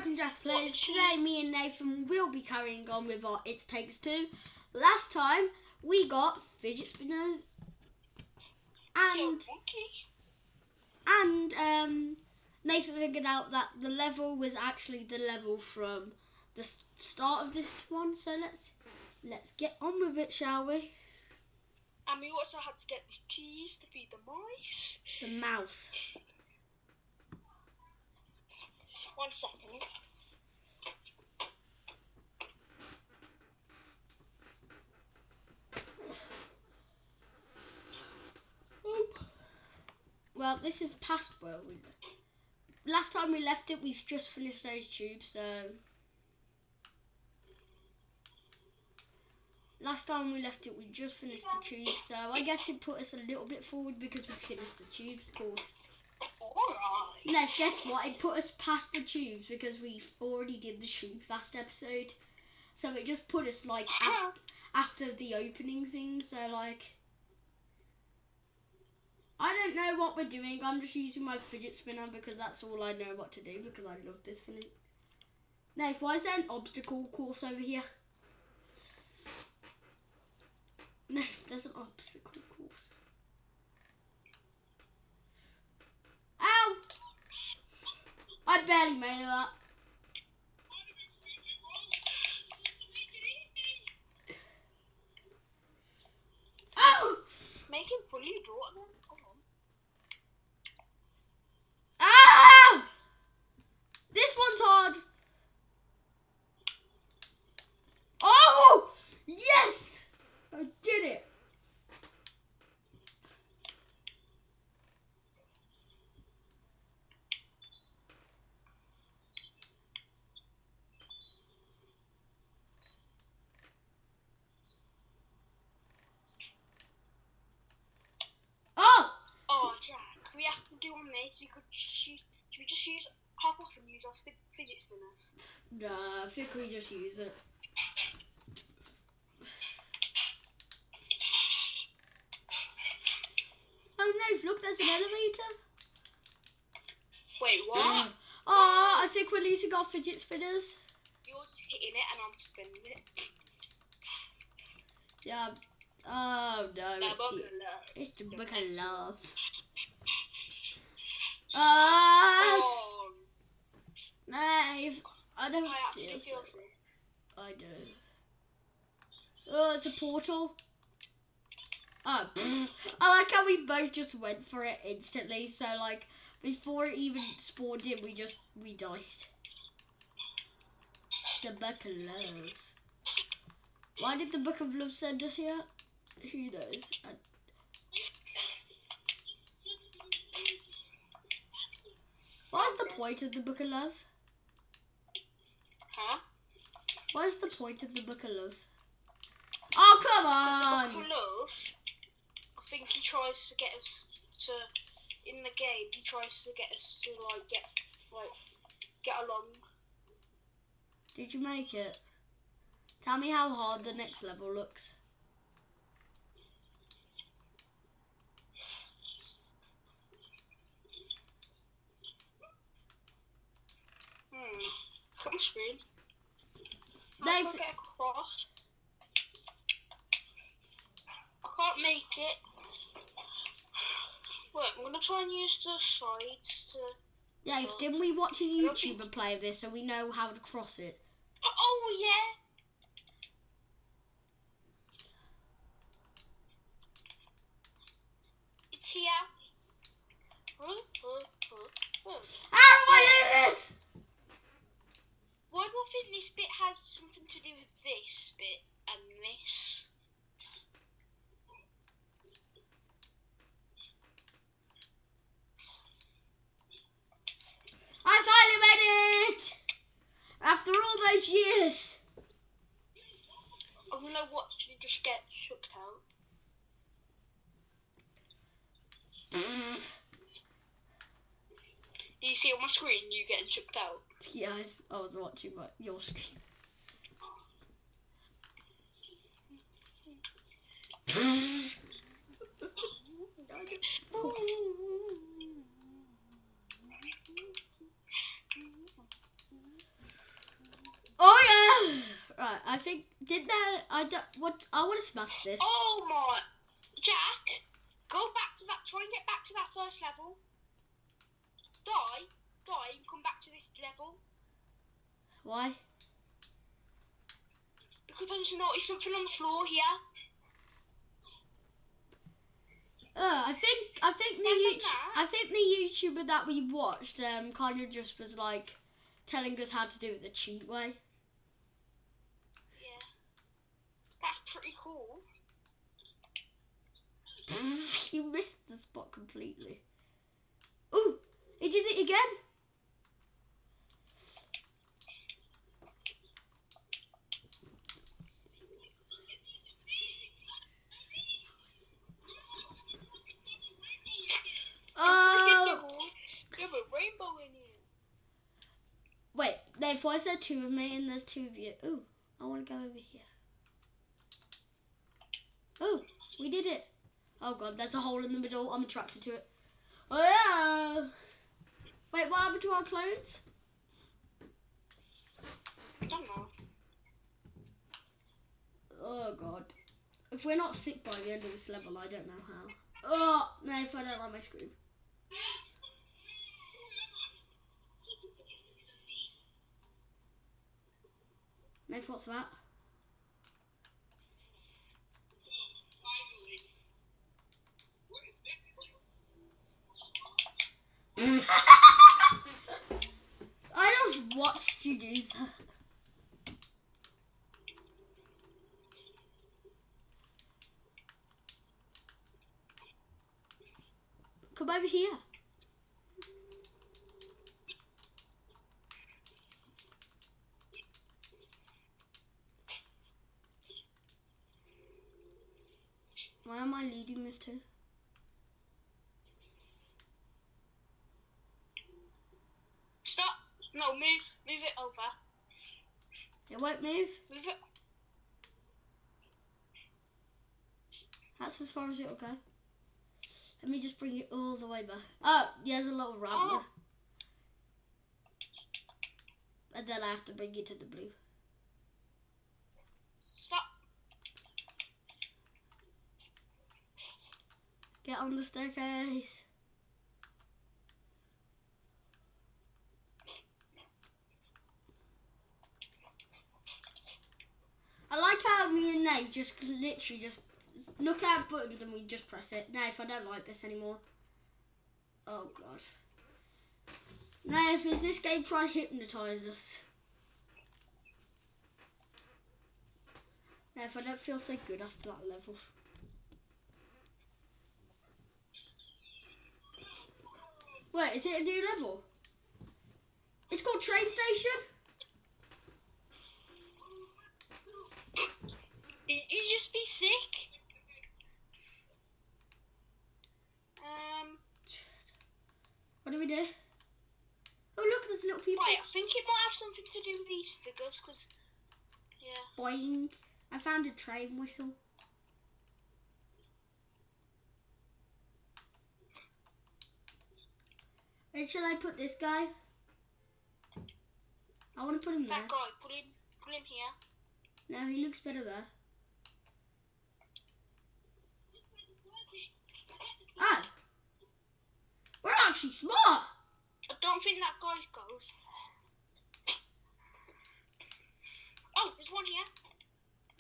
welcome Jack Plays. Today me and Nathan will be carrying on with our It Takes Two. Last time we got fidget spinners and Nathan figured out that the level was actually the level from the start of this one. So let's get on with it, shall we? And we also had to get the cheese to feed the mice. The mouse. 1 second. Well, this is past where we... Last time we left it, we've just finished those tubes, so... Last time we left it, we just finished the tubes, so I guess it put us a little bit forward because we finished the tubes, of course. Alright. No, guess what? It put us past the tubes because we already did the tubes last episode. So it just put us, like, after the opening thing, so, like... I don't know what we're doing. I'm just using my fidget spinner because that's all I know what to do because I love this one. Nate, why is there an obstacle course over here? No, there's an obstacle course. Ow! I barely made that. Ow! Make him fully draw them. Come on. Ah! This one's hard. Oh! Yes! I did it. Oh, Jack, we have to do on this. We could should we just hop off and use our fidget spinners? Nah, I think we just use it. Oh no, look, there's an elevator. Wait, what? Oh, I think we're losing our fidget spinners. You're just hitting it and I'm spinning it. Yeah. Oh no, it's the book of love. Oh. No, I don't feel so. It. I do. Oh, it's a portal. Oh, I like how we both just went for it instantly. So like before it even spawned in, we died. The book of love. Why did the book of love send us here? Who knows? What's the point of the book of love? Huh? What is the point of the book of love? Oh, come on! The book of love, I think he tries to get us to, in the game, he tries to get us to get along. Did you make it? Tell me how hard the next level looks. Cut my screen. I They've... can't get across. I can't make it. Wait, I'm gonna try and use the sides to... Dave, didn't we watch a YouTuber play this so we know how to cross it? Oh, yeah. It's here. How do I do this? Why do I think this bit has something to do with this bit and this? I finally made it! After all those years. I'm gonna watch you just get shook out. Do you see on my screen you getting shook out? Yeah, I was watching your screen. Right, I think I want to smash this. Oh my, Jack, go back to that. Try and get back to that first level. Die, and come back to this level. Why? Because I just noticed something on the floor here. I think the YouTuber that we watched kind of just was like telling us how to do it the cheat way. Yeah, that's pretty cool. You missed the spot completely. Ooh, he did it again. Oh. You have a rainbow in you. Wait, Dave, why is there two of me and there's two of you? Ooh, I want to go over here. Oh, we did it. Oh god, there's a hole in the middle. I'm attracted to it. Oh yeah. Wait, what happened to our clothes? I don't know. Oh god. If we're not sick by the end of this level, I don't know how. Oh, no, if I don't like my screen. Nate, what's that? I just watched you do that. Come over here. Why am I leading this to? Stop. No, move it over. It won't move. Move it. That's as far as it'll go. Let me just bring it all the way back. Oh, yeah, there's a little ramp there. And then I have to bring it to the blue. Stop. Get on the staircase. I like how me and Nate just literally just look at buttons and we just press it. Nate, I don't like this anymore. Oh god. Nate, is this game trying to hypnotise us? Nate, I don't feel so good after that level. Wait, is it a new level? It's called Train Station? You just be sick. What do we do? Oh look, there's little people. Right, I think it might have something to do with these figures, because, yeah. Boing. I found a train whistle. Where should I put this guy? I want to put him there. That guy, put him here. No, he looks better there. Ah! We're actually smart! I don't think that guy goes. Oh, there's one here.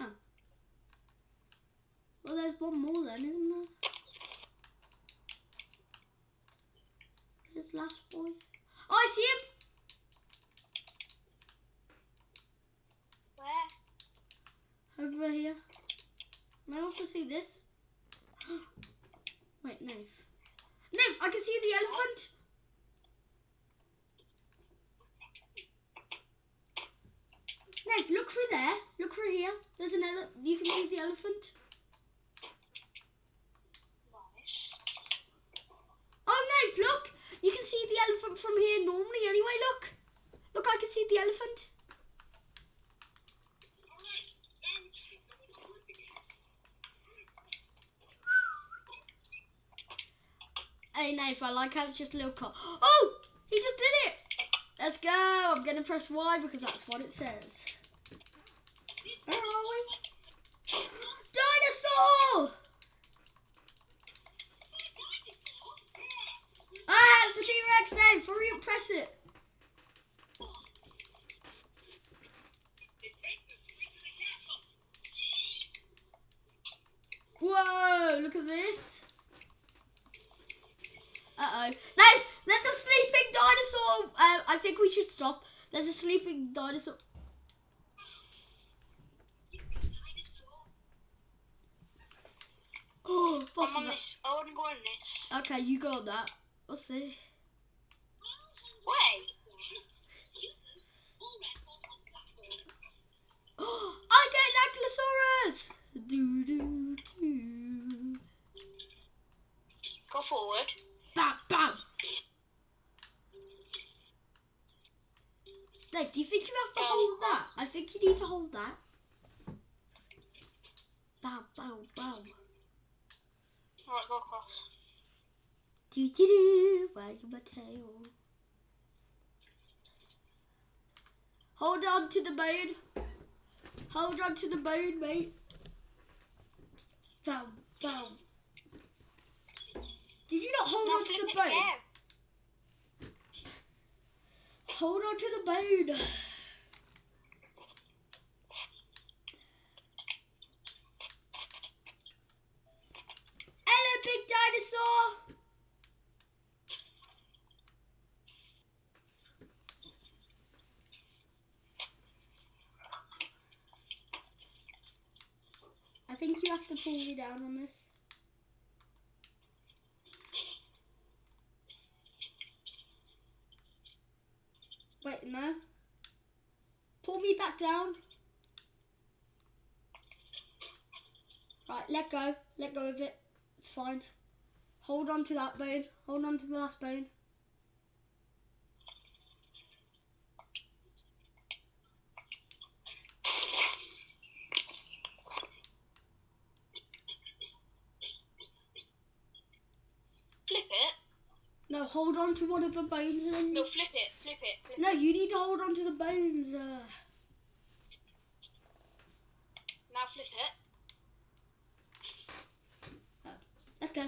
Oh. Well, there's one more then, isn't there? This last boy. Oh, I see him! Where? Over here. Can I also see this? Wait, no. No, I can see the elephant! Nate, look through there. Look through here. There's an you can see the elephant. Nice. Oh, Nate, look. You can see the elephant from here normally anyway, look. Look, I can see the elephant. Hey, Nate, I like how it's just a little car. Oh, he just did it. Let's go. I'm going to press Y because that's what it says. Where are we? Dinosaur! Ah, it's the T-Rex name. Hurry up, press it. Whoa, look at this. Uh-oh. No, there's a sleeping dinosaur. I think we should stop. There's a sleeping dinosaur. Oh, I'm on this. I want to go on this. Okay, you go on that. We'll see. Wait. I get Ankylosaurus! Do, do, do. Go forward. Bam, bam! Dave, do you think you have to hold that? I think you need to hold that. Bam, bam, bam. Alright, go across. Do, do, do. Wag my tail. Hold on to the bone. Hold on to the bone, mate. Bam, bam. Did you not hold on to the bone? Again. Hold on to the bone. Hello, big dinosaur. I think you have to pull me down on this. Wait, no. Pull me back down. Right, let go. Let go of it. It's fine. Hold on to that bone. Hold on to the last bone. Flip it. No, hold on to one of the bones and then... No, flip it. Flip it. Flip No, it. you need to hold on to the bones. Now flip it. Let's go.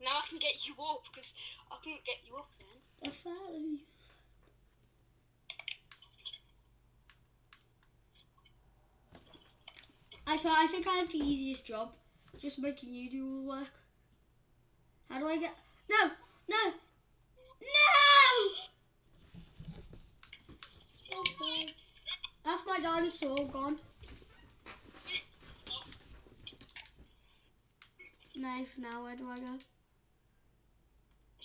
Now I can get you up because I couldn't get you up then. I follow you. I think I have the easiest job. Just making you do all the work. How do I get... No! No! No! Okay. That's my dinosaur gone. Knife, now where do I go?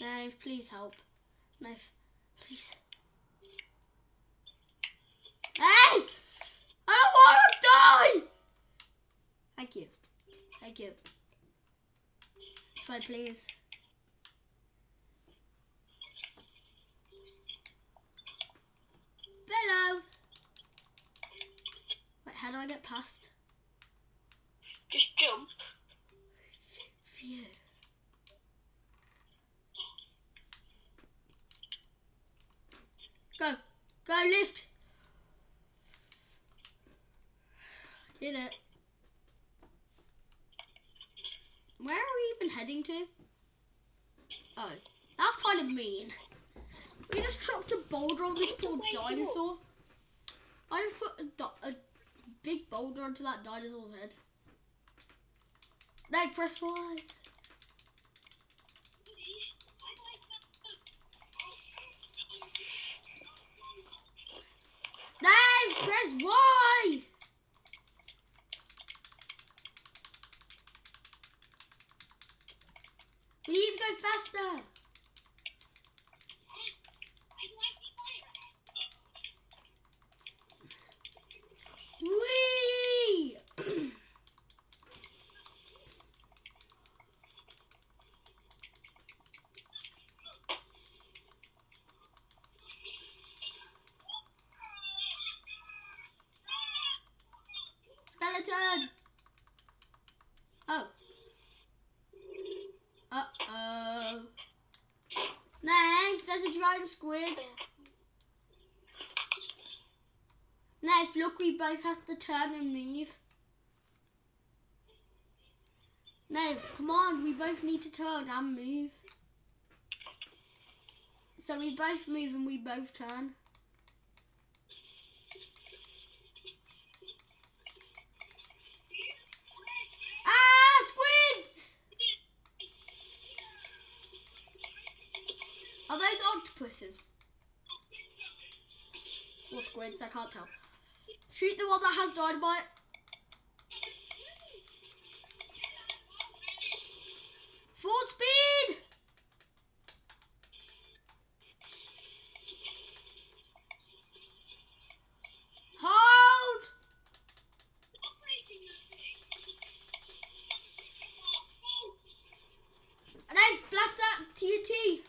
Knife, please help. Knife, please. Hey! I don't want to die! Thank you. Thank you. That's my please. Hello! Wait, how do I get past? Just jump. Phew. Go! Go, lift! Did it. Where are we even heading to? Oh, that's kind of mean. We just dropped a boulder on this poor dinosaur. I just put a big boulder onto that dinosaur's head. No, press Y. No, press Y. We need to go faster. Whee! Skeleton! Oh. Uh-oh. Nave, there's a giant squid. Nave, Dave, look, we both have to turn and move. Dave, come on, we both need to turn and move. So we both move and we both turn. Ah, squids! Are those octopuses? Or squids, I can't tell. Shoot the one that has dynamite. Full speed! Hold! And I blast that TNT.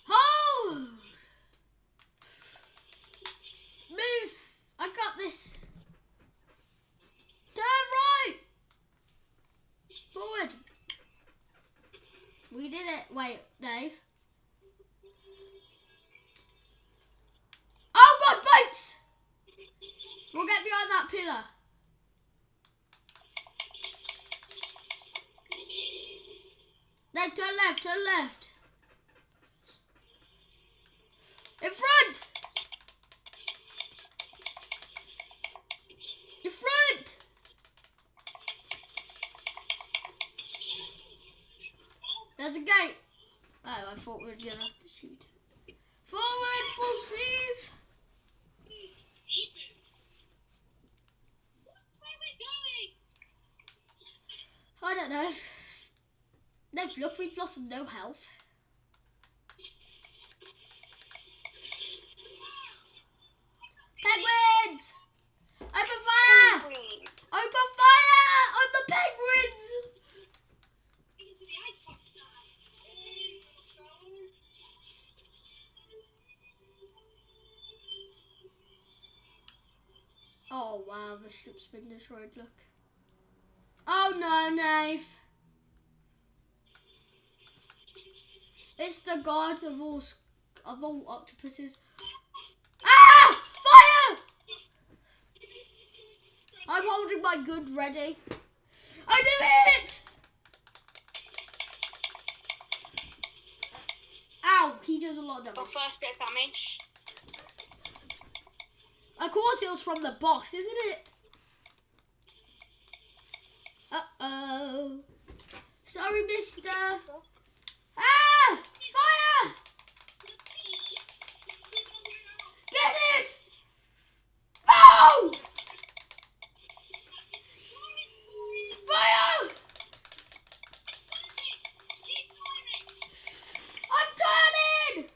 Hold! Move! I got this. Turn right! Forward. We did it. Wait, Dave. Oh God, boats! We'll get behind that pillar. Then turn left, turn left. In front! In front! There's a gate. Oh, I thought we were gonna have to shoot. Forward, full sleeve. I don't know. No, look, we've lost no health. Penguins! Open fire! Penguin. Open fire on the penguins! Oh wow, the ship's been destroyed, look. Oh no, Nave. It's the god of all octopuses. Ah! Fire! I'm holding my gun ready. I knew it! Ow, he does a lot of Your damage. first bit of damage. Of course it was from the boss, isn't it? Uh-oh. Sorry, mister. Ah! Fire! Get it! No! Fire! I'm turning!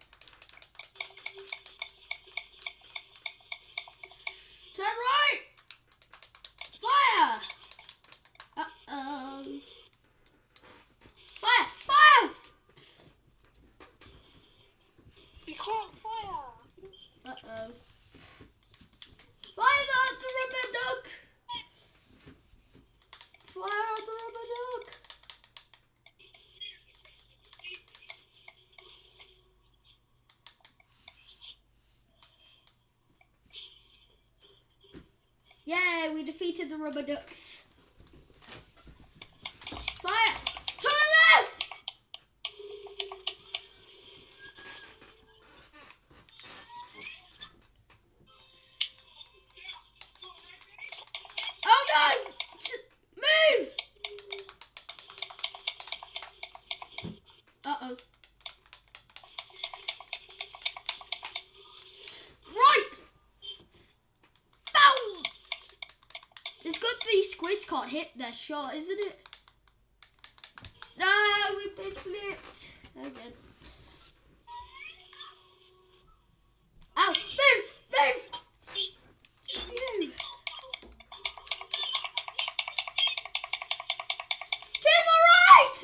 Turn right! Fire! Uh-oh. Fire! Fire! You can't fire. Uh-oh. Fire the rubber duck! Fire the rubber duck! Yay, we defeated the rubber ducks. Fire! To the left! Oh no! Move! Uh-oh. Right! Boom! It's good these squids can't hit their shot, isn't it? No, we've been flipped. Again. Ow! Move! Move! Phew. To the right!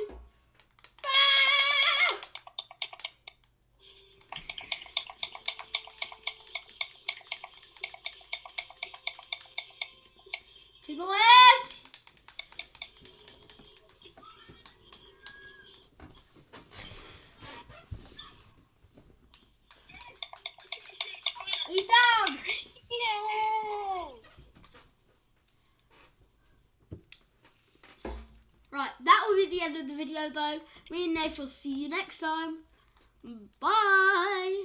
Ah! To the left! He's down! Yay! Right, that will be the end of the video though. Me and Nath will see you next time. Bye!